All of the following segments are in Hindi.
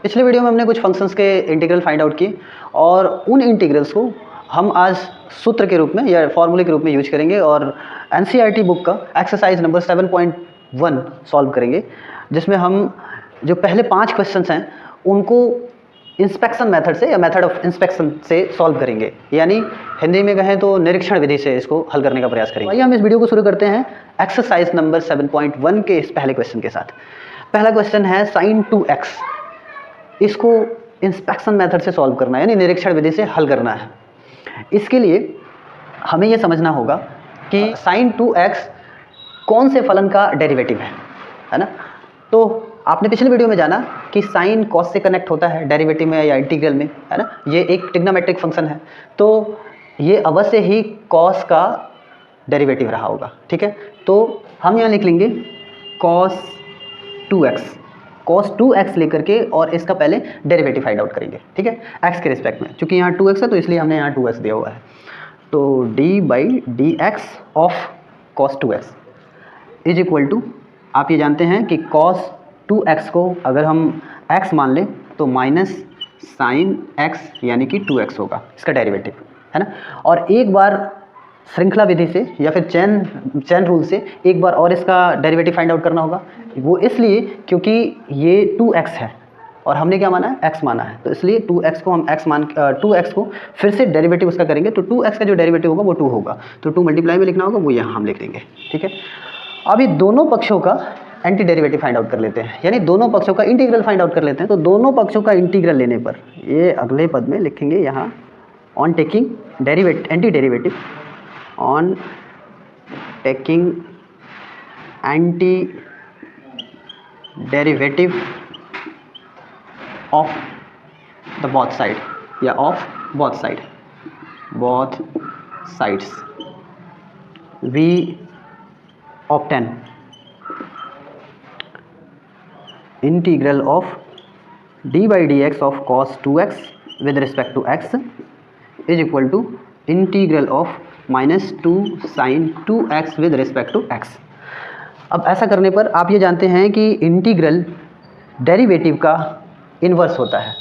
पिछले वीडियो में हमने कुछ फंक्शंस के इंटीग्रल फाइंड आउट किए और उन इंटीग्रल्स को हम आज सूत्र के रूप में या फॉर्मूले के रूप में यूज करेंगे और एनसीईआरटी बुक का एक्सरसाइज नंबर 7.1 सॉल्व करेंगे, जिसमें हम जो पहले 5 क्वेश्चंस हैं उनको इंस्पेक्शन मेथड से या मेथड ऑफ इंस्पेक्शन से सॉल्व करेंगे, यानी हिंदी में कहें तो निरीक्षण विधि से इसको हल करने का प्रयास करेंगे। आइए हम इस वीडियो को शुरू करते हैं एक्सरसाइज नंबर 7.1 के इस पहले क्वेश्चन के साथ। पहला क्वेश्चन है sin 2x, इसको इंस्पेक्शन मेथड से सॉल्व करना है, यानी निरीक्षण विधि से हल करना है। इसके लिए हमें यह समझना होगा कि sin 2x कौन से फलन का डेरिवेटिव है ना। तो आपने पिछले वीडियो में जाना कि साइन कॉस से कनेक्ट होता है डेरिवेटिव में या इंटीग्रल में, है ना। ये एक ट्रिग्नोमेट्रिक फंक्शन है, तो ये अवश्य ही कॉस का डेरिवेटिव रहा होगा, ठीक है। तो हम यहाँ लिख लेंगे cos 2x लेकर के और इसका पहले डेरिवेटिव फाइंड आउट करेंगे, ठीक है, x के रिस्पेक्ट में। चूंकि यहाँ 2x है तो इसलिए हमने यहाँ 2x दिया हुआ है। तो d/dx of cos 2x is equal to, आप ये जानते हैं कि cos 2x को अगर हम x मान लें तो माइनस साइन x यानी कि 2x होगा इसका डेरिवेटिव, है ना। और एक बार श्रृंखला विधि से या फिर चैन रूल से एक बार और इसका डेरिवेटिव फाइंड आउट करना होगा। वो इसलिए क्योंकि ये 2x है और हमने क्या माना है, x माना है, तो इसलिए 2x को हम 2x को फिर से डेरिवेटिव उसका करेंगे तो 2x का जो डेरिवेटिव होगा वो 2 होगा, तो 2 मल्टीप्लाई में लिखना होगा, वो यहाँ हम लिख देंगे, ठीक है। अभी दोनों पक्षों का एंटी डेरिवेटिव फाइंड आउट कर लेते हैं, यानी दोनों पक्षों का इंटीग्रल फाइंड आउट कर लेते हैं। तो दोनों पक्षों का इंटीग्रल लेने पर ये अगले पद में लिखेंगे यहाँ on taking anti derivative, on taking anti derivative of the both side या of both sides we obtain integral of d/dx of cos 2x with respect to x is equal to integral of -2 sin 2x with respect to x। अब ऐसा करने पर आप ये जानते हैं कि इंटीग्रल डेरिवेटिव का इन्वर्स होता है,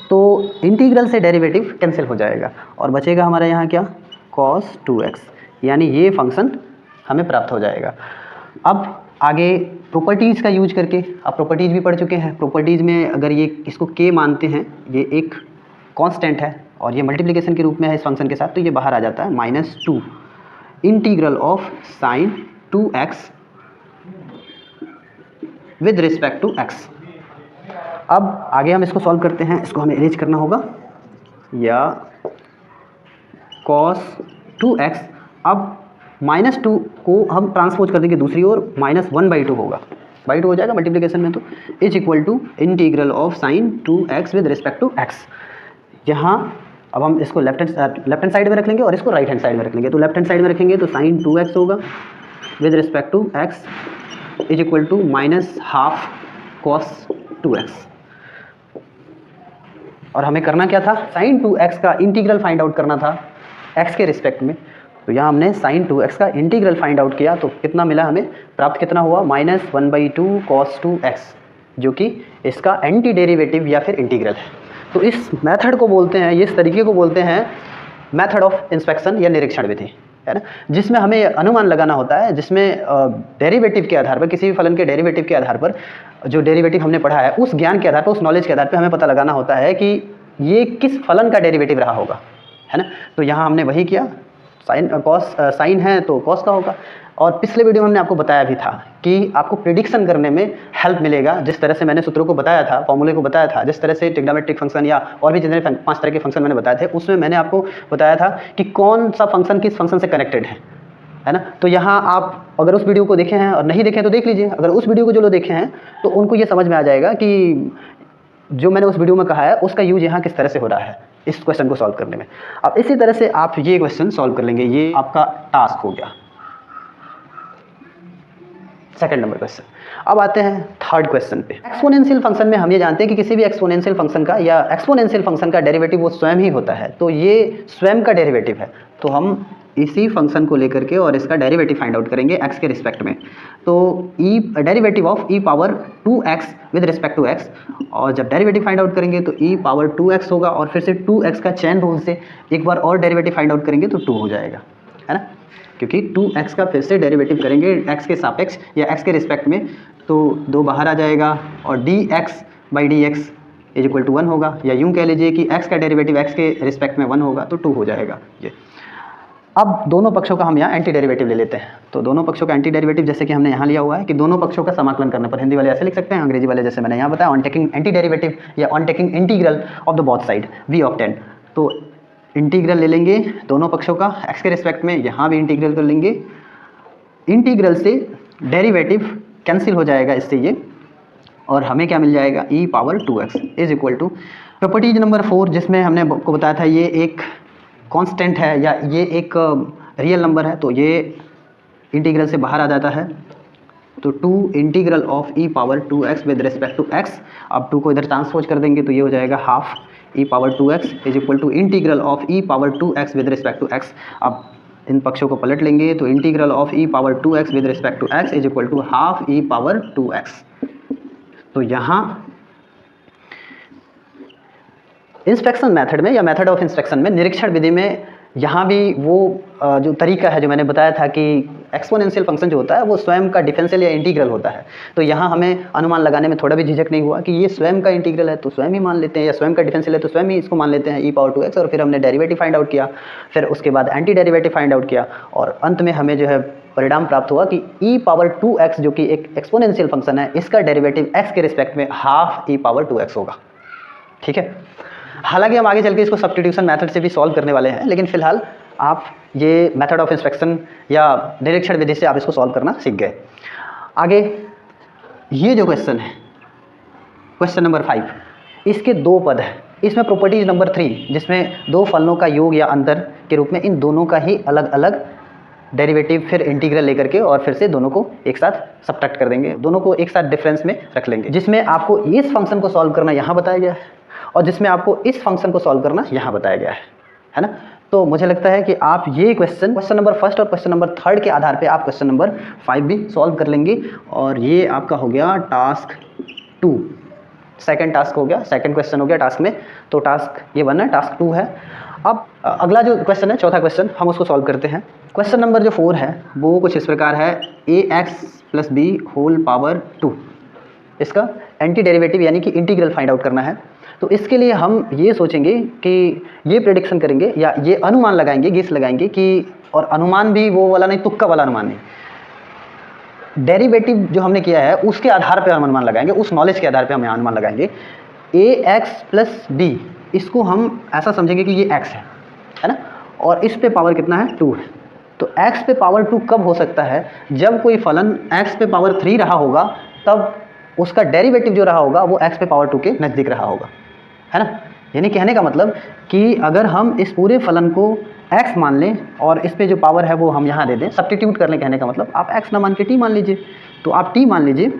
तो इंटीग्रल से डेरिवेटिव कैंसिल हो जाएगा और बचेगा हमारा यहाँ क्या, cos 2x, यानी ये फंक्शन हमें प्राप्त हो जाएगा। अब आगे प्रॉपर्टीज़ का यूज करके, आप प्रॉपर्टीज़ भी पढ़ चुके हैं। प्रॉपर्टीज़ में अगर ये इसको k मानते हैं, ये एक कांस्टेंट है और ये मल्टीप्लिकेशन के रूप में है इस फंक्शन के साथ, तो ये बाहर आ जाता है -2 integral of sin 2x with respect to x। अब आगे हम इसको सॉल्व करते हैं, इसको हमें अरेंज करना होगा, या cos 2x, अब -2 को हम ट्रांसपोज कर देंगे दूसरी ओर, -1/2 होगा, बाई 2 हो जाएगा मल्टीप्लिकेशन में, तो is equal to integral of sin 2x with respect to x। यहाँ अब हम इसको लेफ्ट हैंड साइड में रख लेंगे और इसको राइट हैंड साइड में रख लेंगे। तो लेफ्ट हैंड साइड में रखेंगे तो sin 2x होगा with respect to x is equal to -12 cos 2x। और हमें करना क्या था, sin 2x का इंटीग्रल फाइंड आउट करना था x के रिस्पेक्ट में। तो यहाँ हमने sin 2x का इंटीग्रल फाइंड आउट किया, तो कितना मिला हमें, प्राप्त कितना हुआ, -1/2 cos 2x, जो कि इसका एंटी डेरिवेटिव या फिर इंटीग्रल है। तो इस मेथड को बोलते हैं, इस तरीके को बोलते हैं मेथड ऑफ इंस्पेक्शन या निरीक्षण विधि, है ना, जिसमें हमें अनुमान लगाना होता है, जिसमें डेरिवेटिव के आधार पर, किसी भी फलन के डेरिवेटिव के आधार पर, जो डेरिवेटिव हमने पढ़ा है उस ज्ञान के आधार पर, उस नॉलेज के आधार पर हमें पता लगाना होता है कि ये किस फलन का डेरिवेटिव रहा होगा, है ना। तो यहाँ हमने वही किया, साइन है तो कॉस का होगा। और पिछले वीडियो में हमने आपको बताया भी था कि आपको प्रिडिक्शन करने में हेल्प मिलेगा, जिस तरह से मैंने सूत्रों को बताया था, फॉर्मूले को बताया था, जिस तरह से ट्रिग्नोमेट्रिक फंक्शन या और भी जितने 5 तरह के फंक्शन मैंने बताए थे, उसमें मैंने आपको बताया था कि कौन सा फंक्शन किस फंक्शन से कनेक्टेड है ना। तो यहाँ आप अगर उस वीडियो को देखे हैं और नहीं देखे तो देख लीजिए, अगर उस वीडियो को जो लोग देखे हैं तो उनको ये समझ में आ जाएगा कि जो मैंने उस वीडियो में कहा है उसका यूज यहाँ किस तरह से हो रहा है इस क्वेश्चन को सॉल्व करने में। अब इसी तरह से आप ये क्वेश्चन सॉल्व कर लेंगे, ये आपका टास्क हो गया, सेकंड नंबर क्वेश्चन। अब आते हैं थर्ड क्वेश्चन पे। एक्सपोनेंशियल फंक्शन में हम ये जानते हैं कि किसी भी एक्सपोनेंशियल फंक्शन का या एक्सपोनेंशियल फंक्शन का डेरिवेटिव वो स्वयं ही होता है, तो ये स्वयं का डेरिवेटिव है। तो हम इसी फंक्शन को लेकर के और इसका डेरिवेटिव फाइंड आउट करेंगे x के रिस्पेक्ट में। तो E derivative of e power 2x with respect to x, और जब डेरिवेटिव फाइंड आउट करेंगे तो e पावर 2x होगा, और फिर से 2x का चेन रूल से एक बार और डेरिवेटिव फाइंड आउट करेंगे तो 2 हो जाएगा, है ना, क्योंकि 2x का फिर से डेरिवेटिव करेंगे x के सापेक्ष या x के रिस्पेक्ट में, तो 2 बाहर आ जाएगा और dx by dx is equal to 1 होगा, या यूँ कह लीजिए कि x का डेरिवेटिव x के रिस्पेक्ट में 1 होगा तो 2 हो जाएगा ये। अब दोनों पक्षों का हम यहाँ एंटी डेरिवेटिव ले लेते हैं। तो दोनों पक्षों का एंटी डेरिवेटिव जैसे कि हमने यहाँ लिया हुआ है कि दोनों पक्षों का समाकलन करने पर, हिंदी वाले ऐसे लिख सकते हैं, अंग्रेजी वाले जैसे मैंने यहाँ बताया ऑन टेकिंग एंटी डेरिवेटिव या on taking integral of the both side we obtain. तो इंटीग्रल ले लेंगे दोनों पक्षों का x के रिस्पेक्ट में, यहाँ भी इंटीग्रल कर लेंगे, इंटीग्रल से डेरिवेटिव कैंसिल हो जाएगा इससे ये, और हमें क्या मिल जाएगा e power 2x is equal to properties number 4, जिसमें हमने आपको बताया था ये एक कांस्टेंट है या ये एक रियल नंबर है, तो ये इंटीग्रल से बाहर आ जाता है। तो 2 integral of e power 2x with respect to x, अब 2 को इधर ट्रांसपोज कर देंगे तो ये हो जाएगा half e power 2x is equal to integral of e power 2x with respect to x। अब इन पक्षों को पलट लेंगे तो integral of e power 2x with respect to x is equal to half e power 2x। तो यहाँ इंस्पेक्शन मेथड में या मेथड ऑफ इंस्पेक्शन में, निरीक्षण विधि में, यहाँ भी वो जो तरीका है जो मैंने बताया था कि एक्सपोनेंशियल फंक्शन जो होता है वो स्वयं का डिफरेंशियल या इंटीग्रल होता है। तो यहाँ हमें अनुमान लगाने में थोड़ा भी झिझक नहीं हुआ कि ये स्वयं का इंटीग्रल है तो स्वयं ही मान लेते हैं, या स्वयं का डिफरेंशियल है तो स्वयं ही इसको मान लेते हैं e पावर 2x, और फिर हमने डेरिवेटिव फाइंड आउट किया, फिर उसके बाद एंटी डेरिवेटिव फाइंड आउट किया, और अंत में हमें जो है परिणाम प्राप्त हुआ कि e पावर 2x जो कि एक एक्सपोनेंशियल फंक्शन है, इसका डेरिवेटिव x के रिस्पेक्ट में हाफ e पावर 2x होगा। ठीक है, हालांकि हम आगे चल के इसको सब्स्टिट्यूशन मेथड से भी सॉल्व करने वाले हैं, लेकिन फिलहाल आप ये मेथड ऑफ इंस्पेक्शन या निरीक्षण विधि से आप इसको सॉल्व करना सीख गए। आगे ये जो क्वेश्चन है, क्वेश्चन नंबर 5, इसके 2 पद है, इसमें प्रॉपर्टीज नंबर 3 जिसमें 2 फलनों का योग या अंतर के रूप में इन दोनों का ही अलग अलग डेरिवेटिव फिर इंटीग्रल लेकर के और फिर से दोनों को एक साथ सब्ट्रैक्ट कर देंगे, दोनों को एक साथ डिफरेंस में रख लेंगे, जिसमें आपको इस फंक्शन को सॉल्व करना यहाँ बताया गया है और जिसमें आपको इस फंक्शन को सॉल्व करना यहाँ बताया गया है ना। तो मुझे लगता है कि आप ये क्वेश्चन नंबर 1 और क्वेश्चन नंबर 3 के आधार पे आप क्वेश्चन नंबर 5 भी सॉल्व कर लेंगे, और ये आपका हो गया टास्क 2, सेकंड टास्क हो गया, सेकंड क्वेश्चन हो गया टास्क में। तो टास्क ये 1 है, टास्क 2 है। अब अगला जो क्वेश्चन है, चौथा क्वेश्चन, हम उसको सॉल्व करते हैं। क्वेश्चन नंबर जो 4 है वो कुछ इस प्रकार है, ax + b होल पावर 2, इसका एंटी डेरिवेटिव यानी कि इंटीग्रल फाइंड आउट करना है। तो इसके लिए हम ये सोचेंगे कि ये प्रेडिक्शन करेंगे या ये अनुमान लगाएंगे, गेस लगाएंगे कि, और अनुमान भी वो वाला नहीं, तुक्का वाला अनुमान नहीं, डेरिवेटिव जो हमने किया है उसके आधार पर हम अनुमान लगाएंगे, उस नॉलेज के आधार पर हम अनुमान लगाएंगे। ax + b, इसको हम ऐसा समझेंगे कि ये x है ना, और इस पे पावर कितना है, 2 है। तो x पे पावर 2 कब हो सकता है, जब कोई फलन x पे पावर 3 रहा होगा, तब उसका डेरिवेटिव जो रहा होगा वो x पे पावर 2 के नज़दीक रहा होगा, है ना। यानी कहने का मतलब कि अगर हम इस पूरे फलन को x मान लें और इस पे जो पावर है वो हम यहाँ दे दें, सब्स्टिट्यूट कर लें, कहने का मतलब आप x ना मान के t मान लीजिए। तो आप t मान लीजिए,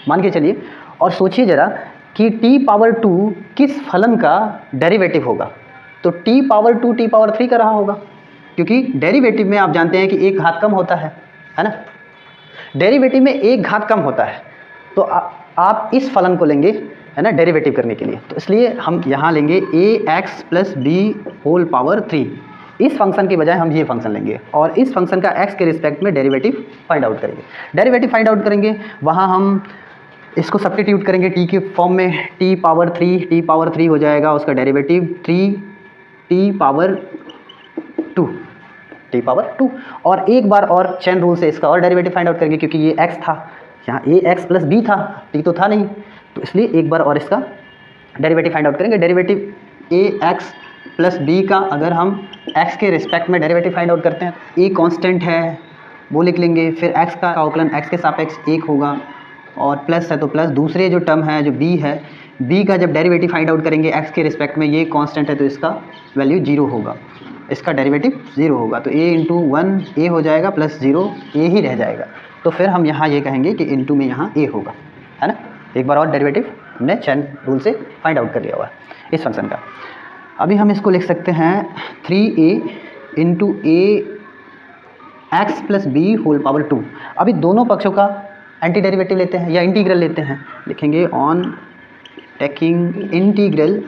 मान के चलिए, और सोचिए ज़रा कि t पावर 2 किस फलन का डेरिवेटिव होगा। तो t पावर 2 t पावर 3 का रहा होगा, क्योंकि डेरिवेटिव में आप जानते हैं कि एक घात कम होता है ना, डेरिवेटिव में एक घात कम होता है। तो आप इस फलन को लेंगे, है ना, डेरिवेटिव करने के लिए। तो इसलिए हम यहाँ लेंगे ax + b होल पावर 3, इस फंक्शन के बजाय हम ये फंक्शन लेंगे और इस फंक्शन का x के रिस्पेक्ट में डेरिवेटिव फाइंड आउट करेंगे। डेरिवेटिव फाइंड आउट करेंगे, वहाँ हम इसको सब्स्टिट्यूट करेंगे t के फॉर्म में, t पावर 3 हो जाएगा, उसका डेरिवेटिव 3t पावर 2, और एक बार और चेन रूल से इसका और डेरिवेटिव फाइंड आउट करेंगे, क्योंकि ये x था, यहाँ ax + b था, t तो था नहीं, तो इसलिए एक बार और इसका डेरिवेटिव फाइंड आउट करेंगे। डेरिवेटिव ax + b का अगर हम x के रिस्पेक्ट में डेरिवेटिव फाइंड आउट करते हैं, a कांस्टेंट है वो लिख लेंगे, फिर x का अवकलन x के सापेक्ष 1 होगा, और प्लस है तो प्लस, दूसरे जो टर्म है जो b है, b का जब डेरिवेटिव फाइंड आउट करेंगे x के रिस्पेक्ट में, ये कांस्टेंट है तो इसका वैल्यू 0 होगा, इसका डेरिवेटिव 0 होगा। तो a × 1 a हो जाएगा, प्लस 0 a ही रह जाएगा। तो फिर हम यहाँ ये कहेंगे कि इनटू में यहाँ a होगा, है ना। एक बार और डेरिवेटिव हमने चेन रूल से फाइंड आउट कर लिया हुआ है इस फंक्शन का। अभी हम इसको लिख सकते हैं 3a into A X plus B whole power 2। अभी दोनों पक्षों का एंटी डेरिवेटिव लेते हैं या इंटीग्रल लेते हैं। लिखेंगे on taking integral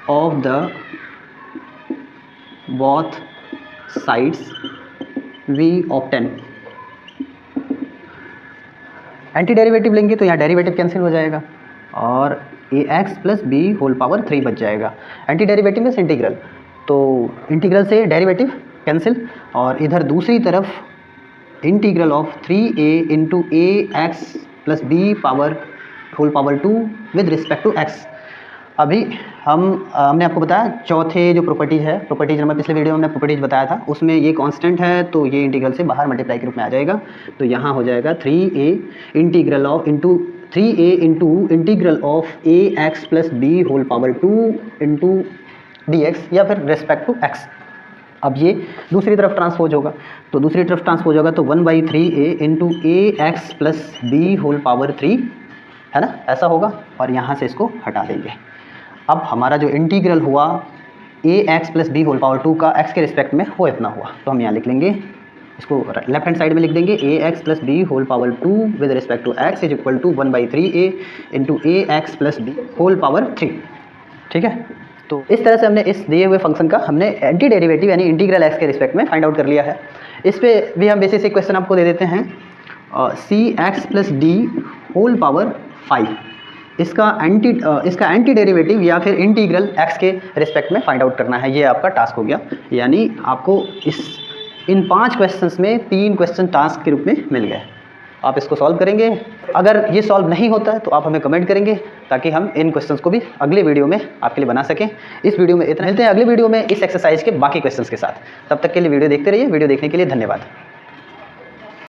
of the both sides we obtain. Anti derivative लेंगे तो यहाँ डेरिवेटिव कैंसिल हो जाएगा और A X plus B whole power 3 बच जाएगा। एंटी डेरिवेटिव में इंटीग्रल, तो इंटीग्रल से डेरिवेटिव कैंसिल और इधर दूसरी तरफ integral of 3a into A X plus B power whole power 2 with respect to X. अभी हमने आपको बताया चौथे जो प्रॉपर्टीज है, प्रॉपर्टीज नंबर पिछले वीडियो में हमने प्रॉपर्टीज बताया था, उसमें ये कांस्टेंट है तो ये इंटीग्रल से बाहर मल्टीप्लाई के रूप में आ जाएगा। तो यहाँ हो जाएगा 3a integral of integral of A X plus B whole power 2 into D X या फिर रेस्पेक्ट टू एक्स। अब ये दूसरी तरफ ट्रांसपोज होगा, तो दूसरी तरफ ट्रांसपोज होगा तो 1/3a into A X plus B whole power 3 है ना, ऐसा होगा। और यहाँ से इसको हटा देंगे। अब हमारा जो इंटीग्रल हुआ A X plus B whole power 2 का एक्स के रिस्पेक्ट में वो इतना हुआ, तो हम यहाँ लिख लेंगे, इसको लेफ्ट हैंड साइड में लिख देंगे A X plus B whole power 2 with respect to X is equal to 1/3a into A X plus B whole power 3। ठीक है, तो इस तरह से हमने इस दिए हुए फंक्शन का हमने एंटी डेरिवेटिव यानी इंटीग्रल एक्स के रिस्पेक्ट में फाइंड आउट कर लिया है। इस पर भी हम बेसिक क्वेश्चन आपको दे देते हैं, C X plus D whole power 5, इसका एंटी डेरिवेटिव या फिर इंटीग्रल एक्स के रिस्पेक्ट में फाइंड आउट करना है। ये आपका टास्क हो गया, यानी आपको इन 5 क्वेश्चंस में 3 क्वेश्चन टास्क के रूप में मिल गए। आप इसको सॉल्व करेंगे। अगर ये सॉल्व नहीं होता है तो आप हमें कमेंट करेंगे ताकि हम इन क्वेश्चंस को भी अगले वीडियो में आपके लिए बना सकें। इस वीडियो में इतना, मिलते हैं अगले वीडियो में इस एक्सरसाइज के बाकी क्वेश्चंस के साथ। तब तक के लिए वीडियो देखते रहिए। वीडियो देखने के लिए धन्यवाद।